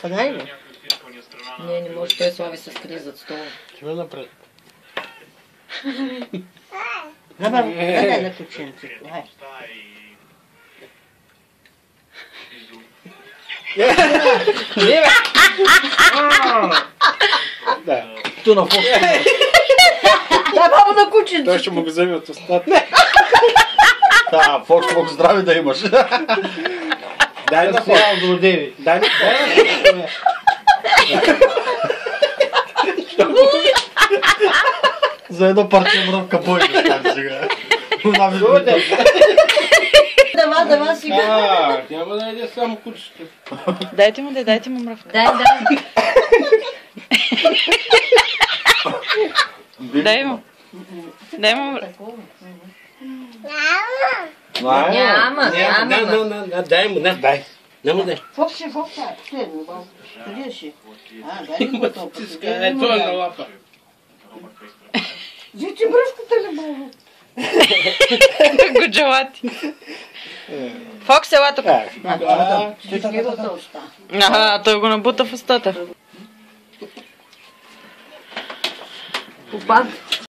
Панай ли? Не може, той Слави се скрие зад стола. Чего напред? Дай на кученци. Не, бе! Да. Ту на Фокс. Дай баба на кученци. Той ще му го вземе от устата. Да, Фокс мога здраве да имаш. Дай на Фокс. Дай на Фокс. За едно парче мръвка бой да стане сега. Дава сега. Няма да иде само кучето. Дайте му мръвка. Дай. Дай му. Дай му мръвка. Няма. Дай му, дай. Не му дай. Фокси. Следно, баба. Къде си? Дай му готов. Ето е на лапа. Взети мръвката ли, баба? Годжалати. Фокс, ела тук. Ще не го уста. Той го набута в устата. Попад.